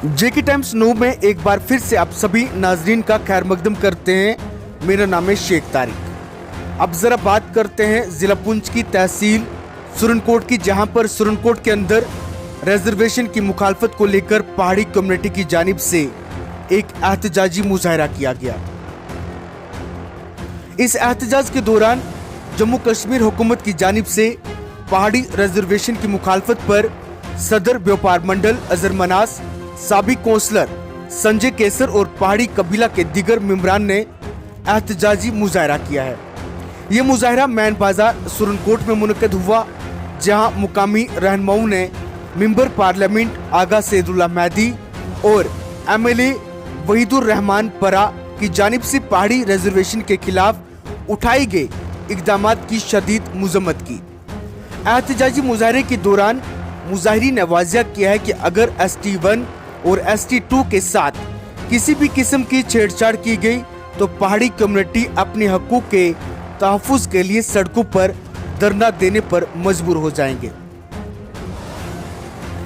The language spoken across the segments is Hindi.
जेके टाइम्स न्यू में एक बार फिर से आप सभी नाजरीन का खैर मकदम करते हैं। मेरा नाम है शेख तारिक। अब जरा बात करते हैं जिला पुंछ की तहसील सुरनकोट की, जहां पर सुरनकोट के अंदर रिजर्वेशन की मुखालफत को लेकर पहाड़ी कम्युनिटी की जानिब से एक एहतजाजी मुजाहरा किया गया। इस एहतजाज के दौरान जम्मू कश्मीर हुकूमत की जानिब से पहाड़ी रिजर्वेशन की मुखालफत पर सदर व्यापार मंडल अजहर मनास, साबिक कौंसलर संजय केसर और पहाड़ी कबीला के दीगर मेंबरान ने एहतजाजी मुजाहरा किया है। ये मुजाहरा मैन बाजार सुरनकोट में मुनक्कद हुआ, जहां मुकामी रहनुमाओं ने मेंबर पार्लियामेंट आगा सैदुल्ला मेहदी और एमएलए वहीदुर रहमान परा की जानिब से पहाड़ी रिजर्वेशन के खिलाफ उठाए गए इकदामात की शदीद मजम्मत की। एहतजाजी मुजाहरे के दौरान मुजाहिरीन ने वाज़िया किया है कि अगर ST1 और ST2 के साथ किसी भी किस्म की छेड़छाड़ की गई तो पहाड़ी कम्युनिटी अपने हकूक के तहफ़्फ़ुज़ के लिए सड़कों पर धरना देने पर मजबूर हो जाएंगे।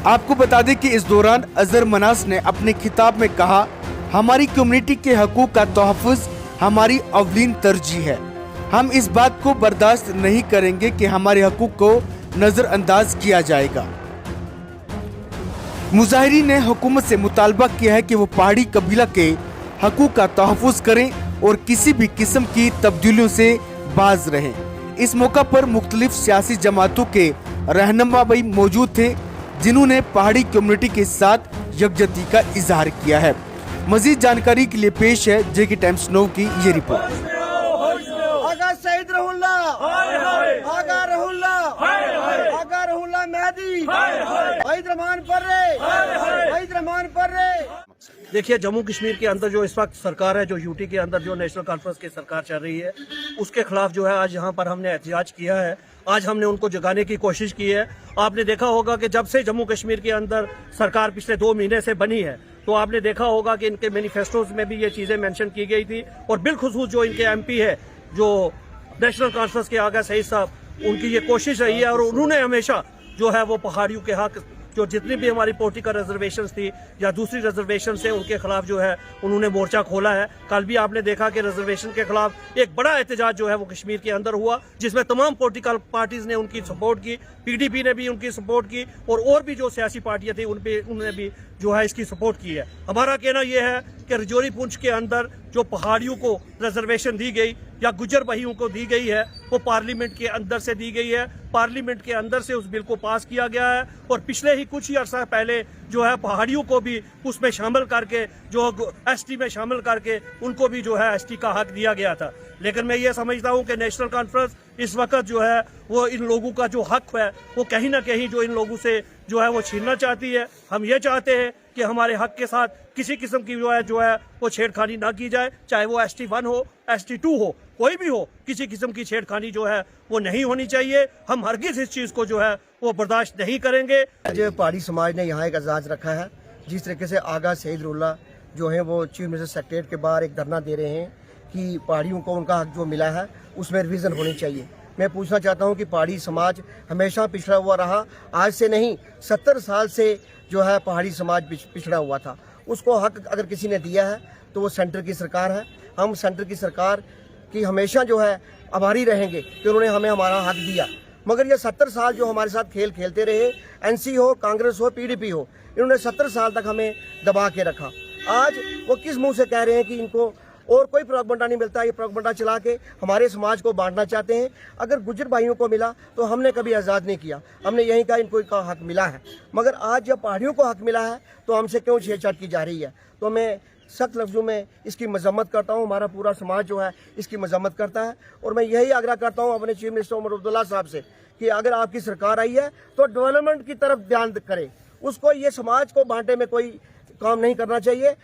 आपको बता दें कि इस दौरान अजहर मनास ने अपने खिताब में कहा, हमारी कम्युनिटी के हकूक का तहफ़्फ़ुज़ हमारी अवलीन तरजीह है। हम इस बात को बर्दाश्त नहीं करेंगे कि हमारे हकूक को नजरअंदाज किया जाएगा। मुजाहिरीन ने हुकूमत से मुतालबा किया है कि वो पहाड़ी कबीला के हकूक का तहफ़्फ़ुज़ करें और किसी भी किस्म की तब्दीलियों से बाज रहें। इस मौका पर मुख्तलिफ सियासी जमातों के रहनुमा भी मौजूद थे, जिन्होंने पहाड़ी कम्युनिटी के साथ यकजहती का इजहार किया है। मजीद जानकारी के लिए पेश है जेके टाइम्स न्यू की ये रिपोर्ट। देखिए, जम्मू कश्मीर के अंदर जो इस वक्त सरकार है, जो यूटी के अंदर जो नेशनल कॉन्फ्रेंस की सरकार चल रही है, उसके खिलाफ जो है आज यहाँ पर हमने एहतजाज किया है। आज हमने उनको जगाने की कोशिश की है। आपने देखा होगा कि जब से जम्मू कश्मीर के अंदर सरकार पिछले 2 महीने से बनी है, तो आपने देखा होगा कि इनके मैनिफेस्टोज में भी ये चीजें मेंशन की गई थी। और बिलखुसूस जो इनके MP है, जो नेशनल कॉन्फ्रेंस के आगा सईद साहब, उनकी ये कोशिश रही है और उन्होंने हमेशा जो है वो पहाड़ियों के हक, जो जितनी भी हमारी पॉलिटिकल रिजर्वेशन थी या दूसरी रिजर्वेशन से, उनके खिलाफ जो है उन्होंने मोर्चा खोला है। कल भी आपने देखा कि रिजर्वेशन के खिलाफ एक बड़ा एहतजाज जो है वो कश्मीर के अंदर हुआ, जिसमें तमाम पॉलिटिकल पार्टीज ने उनकी सपोर्ट की, PDP ने भी उनकी सपोर्ट की और भी जो सियासी पार्टियां थी उन्होंने भी जो है इसकी सपोर्ट की है। हमारा कहना यह है कि रजौरी पुंछ के अंदर जो पहाड़ियों को रिजर्वेशन दी गई या गुजर भाइयों को दी गई है, वो पार्लियामेंट के अंदर से दी गई है। पार्लियामेंट के अंदर से उस बिल को पास किया गया है और पिछले ही कुछ ही अर्सा पहले जो है पहाड़ियों को भी उसमें शामिल करके, जो ST में शामिल करके उनको भी जो है ST का हक दिया गया था। लेकिन मैं ये समझता हूँ कि नेशनल कॉन्फ्रेंस इस वक्त जो है वो इन लोगों का जो हक है वो कहीं ना कहीं जो इन लोगों से जो है वो छीनना चाहती है। हम ये चाहते हैं कि हमारे हक के साथ किसी किस्म की जो है वो छेड़खानी ना की जाए, चाहे वो ST1 हो, ST2 हो, कोई भी हो, किसी किस्म की छेड़खानी जो है वो नहीं होनी चाहिए। हम हरगिज इस चीज को जो है वो बर्दाश्त नहीं करेंगे। आज पहाड़ी समाज ने यहाँ एक एहतजाज रखा है, जिस तरीके से आगा सईदुल्ला जो है वो चीफ मिनिस्टर सेक्रेटरीट के बाहर एक धरना दे रहे हैं कि पहाड़ियों को उनका हक जो मिला है उसमें रिवीजन होनी चाहिए। मैं पूछना चाहता हूं कि पहाड़ी समाज हमेशा पिछड़ा हुआ रहा, आज से नहीं 70 साल से जो है पहाड़ी समाज पिछड़ा हुआ था। उसको हक अगर किसी ने दिया है तो वो सेंटर की सरकार है। हम सेंटर की सरकार की हमेशा जो है आभारी रहेंगे कि उन्होंने हमें हमारा हक दिया। मगर ये 70 साल जो हमारे साथ खेल खेलते रहे, NC हो, कांग्रेस हो, PDP हो, इन्होंने 70 साल तक हमें दबा के रखा। आज वो किस मुंह से कह रहे हैं कि इनको और कोई प्रोपगेंडा नहीं मिलता, ये प्रोपगेंडा चला के हमारे समाज को बांटना चाहते हैं। अगर गुज्जर भाइयों को मिला तो हमने कभी आज़ाद नहीं किया, हमने यही कहा इनको का हक मिला है। मगर आज जब पहाड़ियों को हक मिला है तो हमसे क्यों छेड़छाड़ की जा रही है? तो मैं सख्त लफ्ज़ों में इसकी मजम्मत करता हूँ। हमारा पूरा समाज जो है इसकी मजम्मत करता है और मैं यही आग्रह करता हूँ अपने चीफ मिनिस्टर उमर अब्दुल्ला साहब से कि अगर आपकी सरकार आई है तो डेवलपमेंट की तरफ ध्यान करें, उसको ये समाज को बांटे में कोई काम नहीं करना चाहिए।